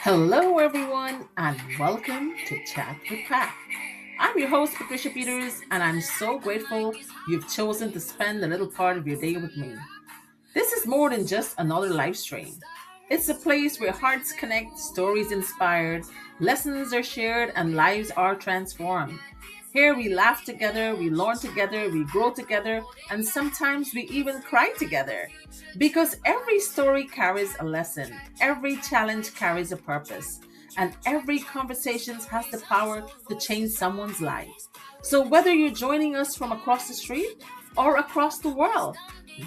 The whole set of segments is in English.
Hello, everyone, and welcome to Chat with Pat. I'm your host, Patricia Peters, and I'm so grateful you've chosen to spend a little part of your day with me. This is more than just another live stream. It's a place where hearts connect, stories inspired, lessons are shared, and lives are transformed. Here we laugh together, we learn together, we grow together, and sometimes we even cry together. Because every story carries a lesson, every challenge carries a purpose, and every conversation has the power to change someone's life. So whether you're joining us from across the street or across the world,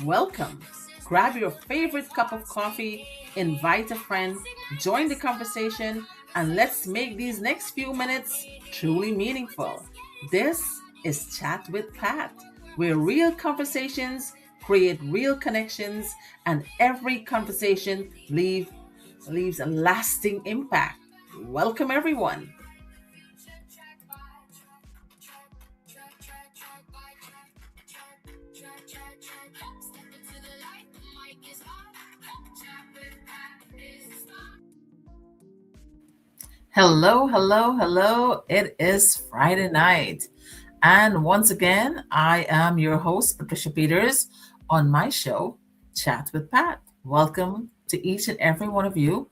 welcome. Grab your favorite cup of coffee, invite a friend, join the conversation, and let's make these next few minutes truly meaningful. This is Chat with Pat, where real conversations create real connections, and every conversation leaves a lasting impact. Welcome, everyone. Hello, hello, hello. It is Friday night. And once again, I am your host, Patricia Peters, on my show, Chat with Pat. Welcome to each and every one of you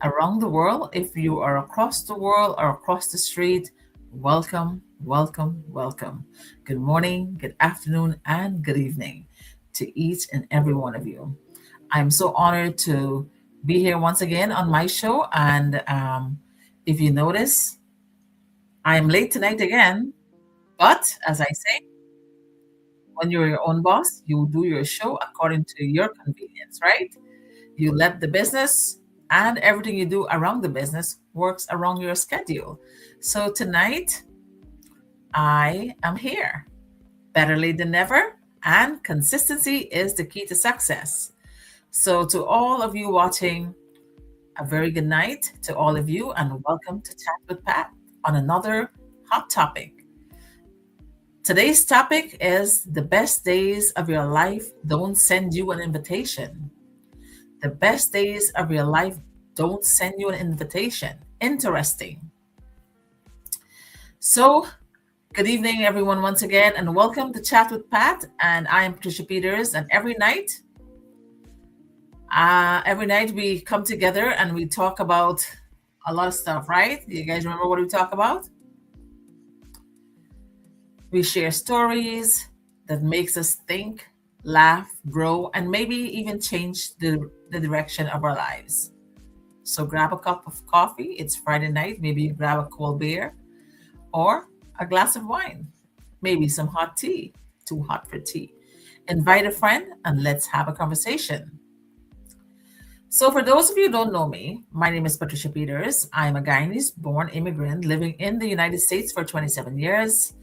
around the world. If you are across the world or across the street, welcome, welcome, welcome. Good morning, good afternoon, and good evening to each and every one of you. I'm so honored to be here once again on my show. And if you notice, I'm late tonight again. But as I say, when you're your own boss, you do your show according to your convenience, right? You let the business and everything you do around the business works around your schedule. So tonight, I am here. Better late than never. And consistency is the key to success. So, to all of you watching, a very good night to all of you, and welcome to Chat with Pat on another hot topic. Today's topic is the best days of your life don't send you an invitation. The best days of your life don't send you an invitation. Interesting. So, good evening, everyone, once again, and welcome to Chat with Pat. And I am Patricia Peters, and every night we come together and we talk about a lot of stuff, right? You guys remember what we talk about? We share stories that makes us think, laugh, grow, and maybe even change the direction of our lives. So grab a cup of coffee. It's Friday night. Maybe you grab a cold beer or a glass of wine. Maybe some hot tea. Too hot for tea. Invite a friend and let's have a conversation. So, for those of you who don't know me, my name is Patricia Peters. I'm a Guyanese born immigrant living in the United States for 27 years.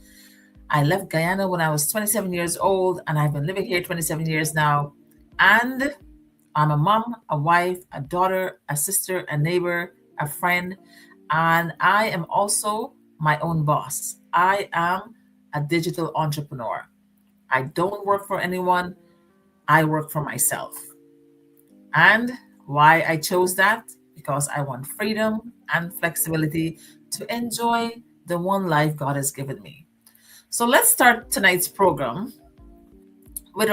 I left Guyana when I was 27 years old, and I've been living here 27 years now. And I'm a mom, a wife, a daughter, a sister, a neighbor, a friend, and I am also my own boss. I am a digital entrepreneur. I don't work for anyone, I work for myself. And why I chose that? Because I want freedom and flexibility to enjoy the one life God has given me. So let's start tonight's program with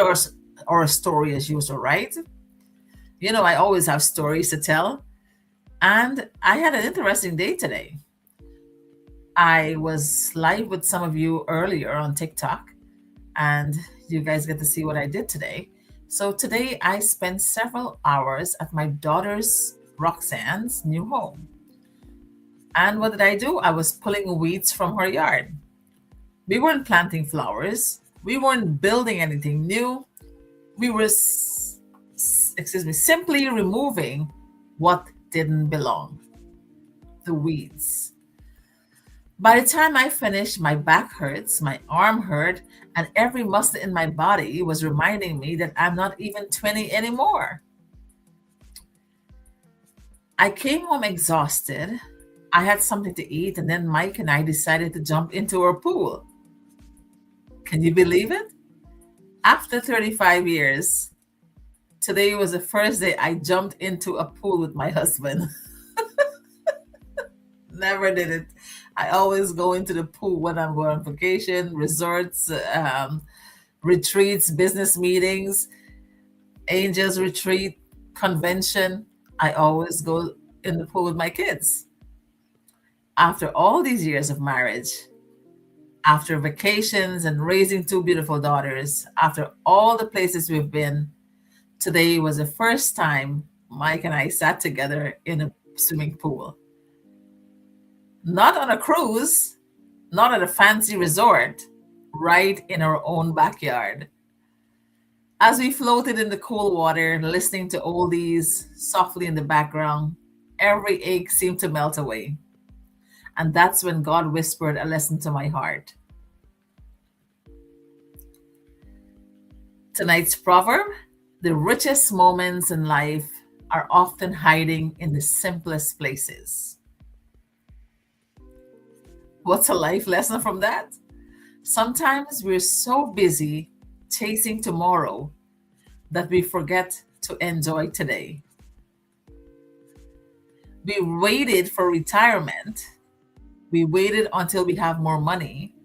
our story as usual, right? You know, I always have stories to tell. And I had an interesting day today. I was live with some of you earlier on TikTok, and you guys get to see what I did today. So today I spent several hours at my daughter's Roxanne's new home. And what did I do? I was pulling weeds from her yard. We weren't planting flowers. We weren't building anything new. We were, simply removing what didn't belong, the weeds. By the time I finished, my back hurts, my arm hurt, and every muscle in my body was reminding me that I'm not even 20 anymore. I came home exhausted. I had something to eat, and then Mike and I decided to jump into our pool. Can you believe it? After 35 years, today was the first day I jumped into a pool with my husband. Never did it. I always go into the pool when I'm going on vacation, resorts, retreats, business meetings, angels retreat, convention. I always go in the pool with my kids. After all these years of marriage, after vacations and raising two beautiful daughters, after all the places we've been, today was the first time Mike and I sat together in a swimming pool. Not on a cruise, not at a fancy resort, right in our own backyard. As we floated in the cool water, listening to oldies softly in the background, every ache seemed to melt away. And that's when God whispered a lesson to my heart. Tonight's proverb: the richest moments in life are often hiding in the simplest places. What's a life lesson from that? Sometimes we're so busy chasing tomorrow that we forget to enjoy today. We waited for retirement. We waited until we have more money.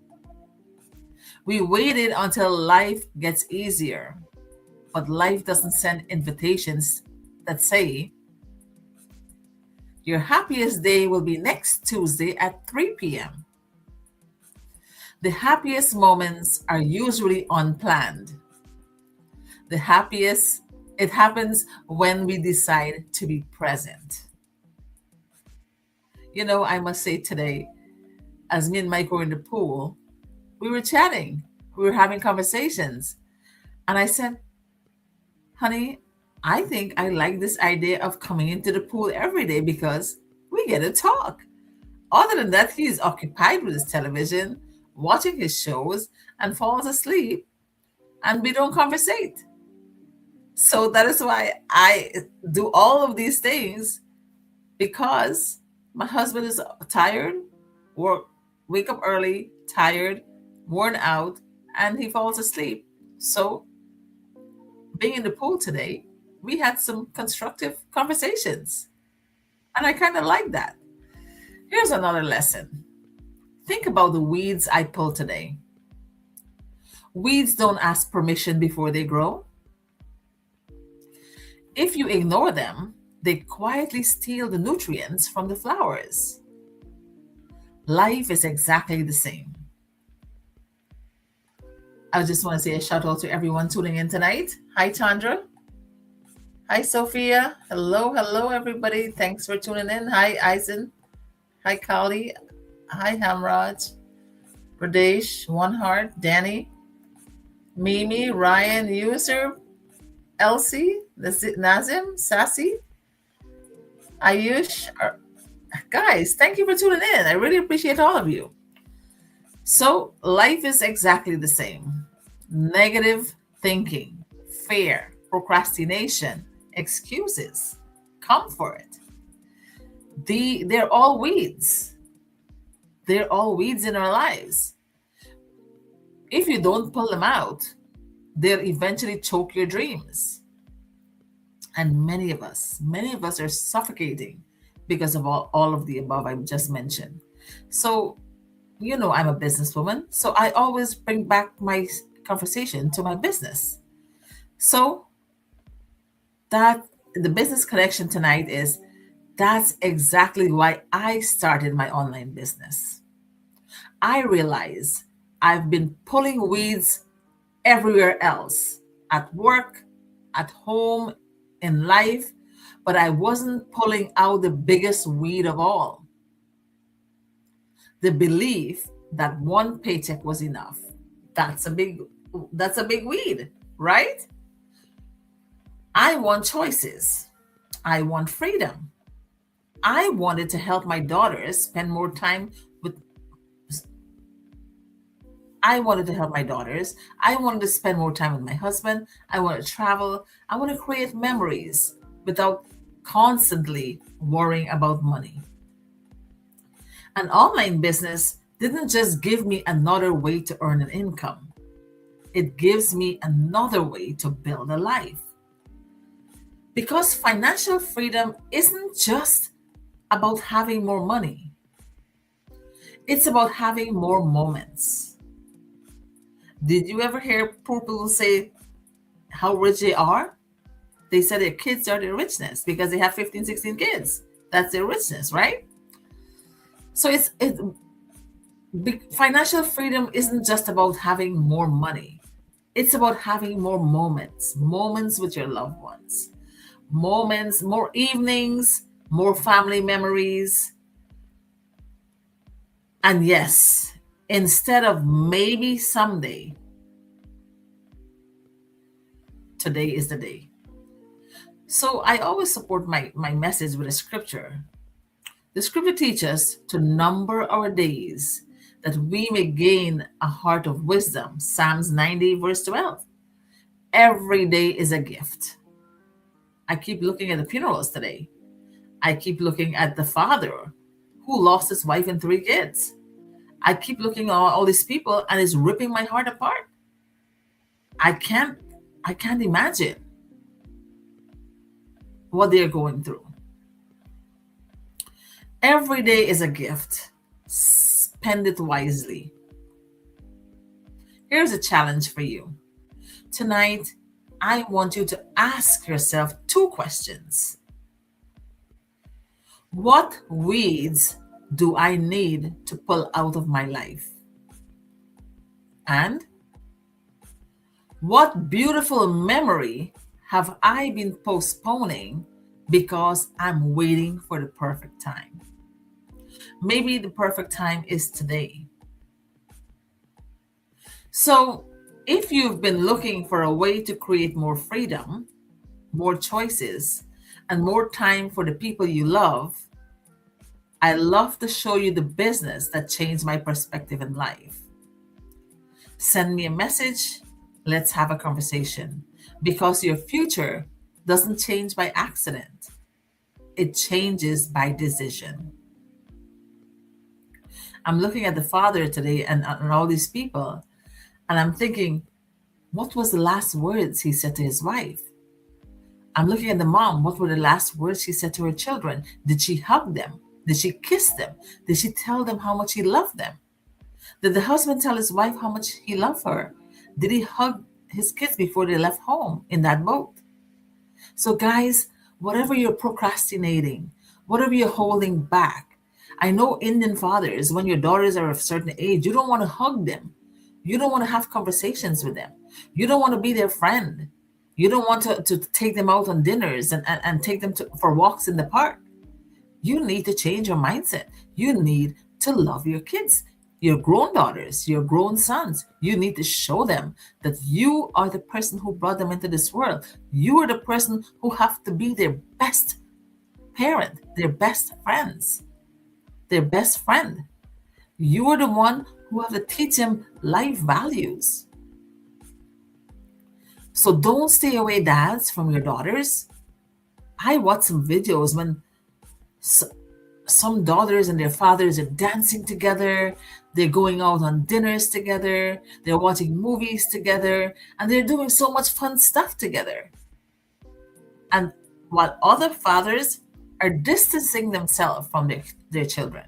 We waited until life gets easier. But life doesn't send invitations that say, your happiest day will be next Tuesday at 3 p.m. The happiest moments are usually unplanned. The happiest, it happens when we decide to be present. I must say today, as me and Mike were in the pool, we were chatting, we were having conversations. And I said, honey, I think I like this idea of coming into the pool every day because we get to talk. Other than that, he's occupied with his television, watching his shows, and falls asleep, and we don't conversate. So that is why I do all of these things, because my husband is tired, work, wake up early, tired, worn out, and he falls asleep. So being in the pool today, we had some constructive conversations. And I kind of like that. Here's another lesson. Think about the weeds I pulled today. Weeds don't ask permission before they grow. If you ignore them, they quietly steal the nutrients from the flowers. Life is exactly the same. I just want to say a shout out to everyone tuning in tonight. Hi, Chandra. Hi, Sophia. Hello, everybody. Thanks for tuning in. Hi, Eisen. Hi, Kali. Hi, Hamraj. Pradesh, One Heart, Danny, Mimi, Ryan, User, Elsie, Nazim, Sassy, Ayush. Guys, thank you for tuning in. I really appreciate all of you. So, life is exactly the same: negative thinking, fear, procrastination, excuses, comfort. They're all weeds. They're all weeds in our lives. If you don't pull them out, they'll eventually choke your dreams. And many of us are suffocating because of all of the above I just mentioned. So, I'm a businesswoman, so I always bring back my conversation to my business. So, that the business connection tonight is that's exactly why I started my online business. I realize I've been pulling weeds everywhere else, at work, at home, in life, but I wasn't pulling out the biggest weed of all: the belief that one paycheck was enough. That's a big that's a big weed, right? I want choices. I want freedom. I wanted to help my daughters spend more time with I wanted to help my daughters. I wanted to spend more time with my husband. I want to travel. I want to create memories without constantly worrying about money. An online business didn't just give me another way to earn an income, it gives me another way to build a life. Because financial freedom isn't just about having more money, It's about having more moments. Did you ever hear poor people say how rich they are? They say their kids are their richness because they have 15, 16 kids. That's their richness, right? So financial freedom isn't just about having more money. It's about having more moments, moments with your loved ones, moments, more evenings, more family memories. And yes, instead of maybe someday, today is the day. So I always support my message with a scripture. The scripture teaches us to number our days that we may gain a heart of wisdom. Psalms 90, verse 12. Every day is a gift. I keep looking at the funerals today. I keep looking at the father who lost his wife and three kids. I keep looking at all these people and it's ripping my heart apart. I can't I can't imagine what they're going through. Every day is a gift. Spend it wisely. Here's a challenge for you. Tonight, I want you to ask yourself two questions. What weeds do I need to pull out of my life? And what beautiful memory have I been postponing because I'm waiting for the perfect time? Maybe the perfect time is today. So, if you've been looking for a way to create more freedom, more choices, and more time for the people you love, I love to show you the business that changed my perspective in life. Send me a message. Let's have a conversation. Because your future doesn't change by accident, it changes by decision. I'm looking at the father today and all these people, and I'm thinking, what was the last words he said to his wife? I'm looking at the mom. What were the last words she said to her children? Did she hug them? Did she kiss them? Did she tell them how much he loved them? Did the husband tell his wife how much he loved her? Did he hug his kids before they left home in that boat? So, guys, whatever you're procrastinating, whatever you're holding back, I know Indian fathers, when your daughters are of a certain age, you don't want to hug them. You don't want to have conversations with them. You don't want to be their friend. You don't want to take them out on dinners and take them for walks in the park. You need to change your mindset. You need to love your kids, your grown daughters, your grown sons. You need to show them that you are the person who brought them into this world. You are the person who have to be their best parent, their best friends, their best friend. You are the one who have to teach them life values. So don't stay away, dads, from your daughters. I watched some videos when some daughters and their fathers are dancing together, they're going out on dinners together, they're watching movies together, and they're doing so much fun stuff together. And while other fathers are distancing themselves from their children.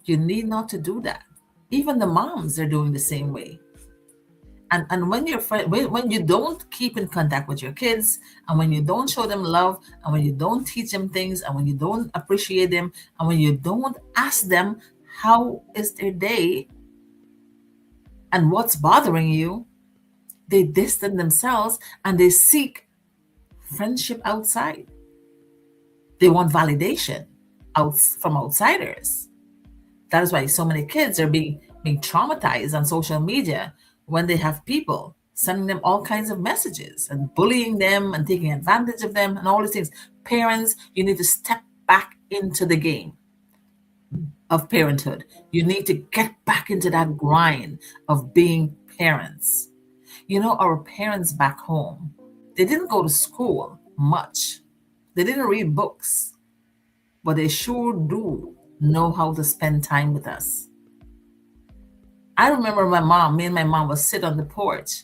You need not to do that. Even the moms are doing the same way. And when you don't keep in contact with your kids, and when you don't show them love, and when you don't teach them things, and when you don't appreciate them, and when you don't ask them how is their day and what's bothering you, they distance themselves and they seek friendship outside. They want validation from outsiders. That is why so many kids are being traumatized on social media when they have people sending them all kinds of messages and bullying them and taking advantage of them and all these things. Parents, you need to step back into the game of parenthood. You need to get back into that grind of being parents. You know, our parents back home, they didn't go to school much. They didn't read books, but they sure do know how to spend time with us. I remember me and my mom would sit on the porch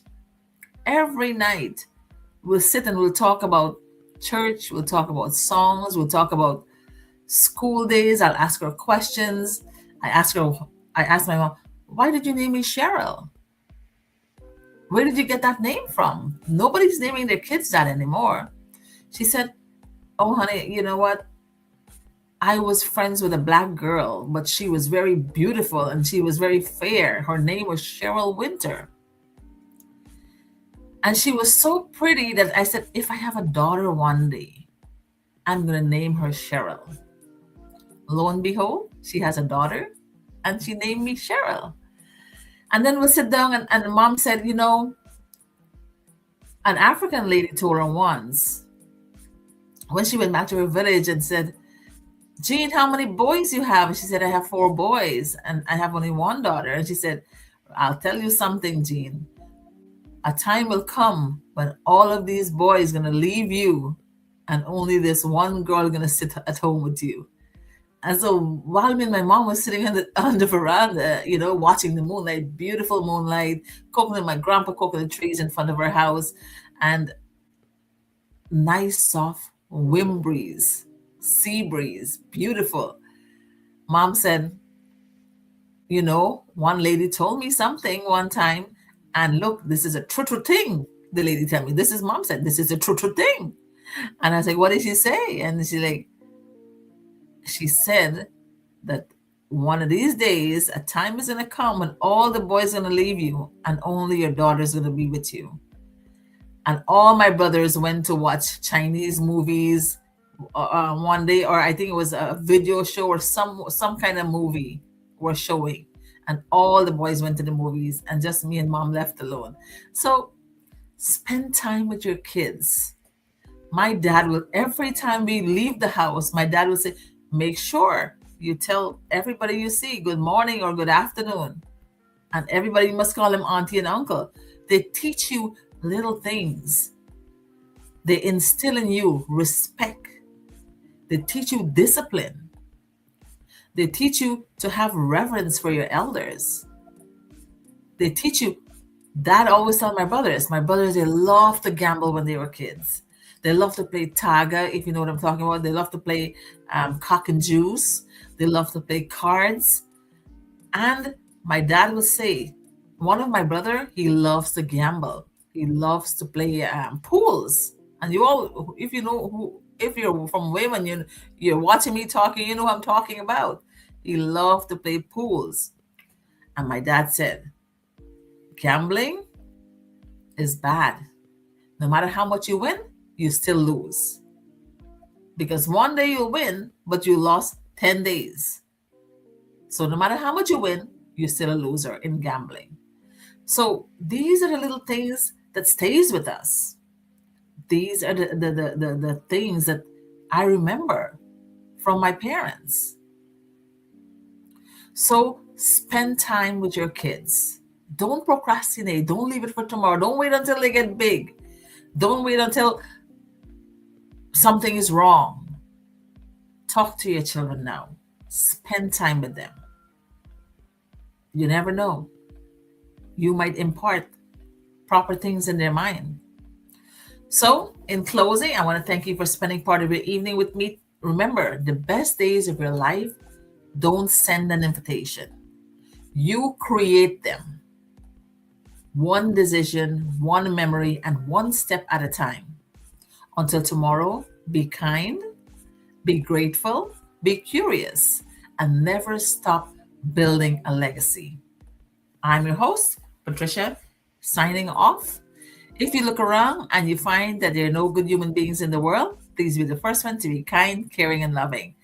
every night. We'll sit and we'll talk about church, we'll talk about songs, we'll talk about School days, I'll ask her questions. I ask her, I asked my mom, why did you name me Cheryl? Where did you get that name from? Nobody's naming their kids that anymore. She said, oh, honey, you know what? I was friends with a black girl, but she was very beautiful and she was very fair. Her name was Cheryl Winter. And she was so pretty that I said, if I have a daughter one day, I'm going to name her Cheryl. Lo and behold, she has a daughter and she named me Cheryl. And then we'll sit down and mom said, an African lady told her once when she went back to her village and said, Jean, how many boys you have? And she said, I have 4 boys and I have only one daughter. And she said, I'll tell you something, Jean. A time will come when all of these boys are going to leave you and only this one girl going to sit at home with you. And so while me and my mom was sitting on the veranda, watching the moonlight, beautiful moonlight, my grandpa coconut trees in front of our house, and nice soft wind breeze, sea breeze, beautiful. Mom said, one lady told me something one time, and look, this is a true thing. The lady told me, this is mom said, this is a true thing. And I was like, what did she say? And she said that one of these days, a time is going to come when all the boys are going to leave you and only your daughter's going to be with you. And all my brothers went to watch Chinese movies one day, or I think it was a video show or some kind of movie were showing. And all the boys went to the movies and just me and mom left alone. So spend time with your kids. My dad will, every time we leave the house, my dad will say, make sure you tell everybody you see good morning or good afternoon. And everybody must call him auntie and uncle. They teach you little things. They instill in you respect. They teach you discipline. They teach you to have reverence for your elders. They teach you, Dad always told my brothers, they love to gamble when they were kids. They love to play Taga, if you know what I'm talking about. They love to play cock and juice. They love to play cards. And my dad would say, one of my brother, he loves to gamble. He loves to play pools. And you all, if you know who, if you're from women, you're watching me talking, you know what I'm talking about. He loved to play pools. And my dad said, gambling is bad. No matter how much you win, you still lose. Because one day you'll win, but you lost 10 days. So no matter how much you win, you're still a loser in gambling. So these are the little things that stays with us. These are the things that I remember from my parents. So spend time with your kids. Don't procrastinate. Don't leave it for tomorrow. Don't wait until they get big. Don't wait until something is wrong. Talk to your children now. Spend time with them. You never know. You might impart proper things in their mind. So, in closing, I want to thank you for spending part of your evening with me. Remember, the best days of your life, don't send an invitation. You create them. One decision, one memory, and one step at a time. Until tomorrow, be kind, be grateful, be curious, and never stop building a legacy. I'm your host, Patricia, signing off. If you look around and you find that there are no good human beings in the world, please be the first one to be kind, caring, and loving.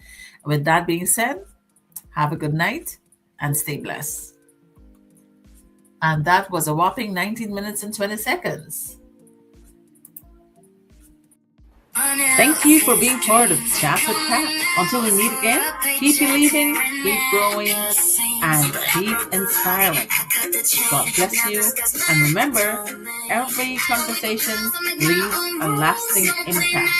With that being said, have a good night and stay blessed. And that was a whopping 19 minutes and 20 seconds. Thank you for being part of Chat with Pat. Until we meet again, keep believing, keep growing, and keep inspiring. God bless you. And remember, every conversation leaves a lasting impact.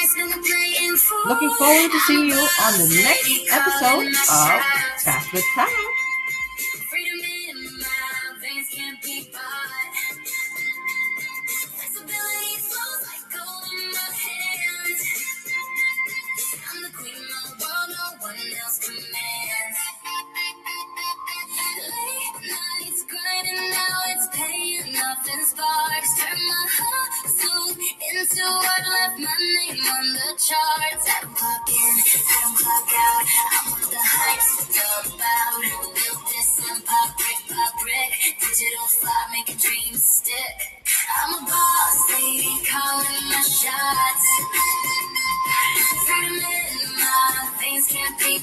Looking forward to seeing you on the next episode of Chat with Pat. I'm the queen of the world, no one else commands. Late nights grinding, now it's paying off in sparks. Turn my hustle into what left my name on the charts. I don't clock in, I don't clock out. I'm what the hype's all about. Built this empire brick by brick. Digital fly, making dreams stick. I'm a boss lady, calling my shots. Freedom in my veins, can't be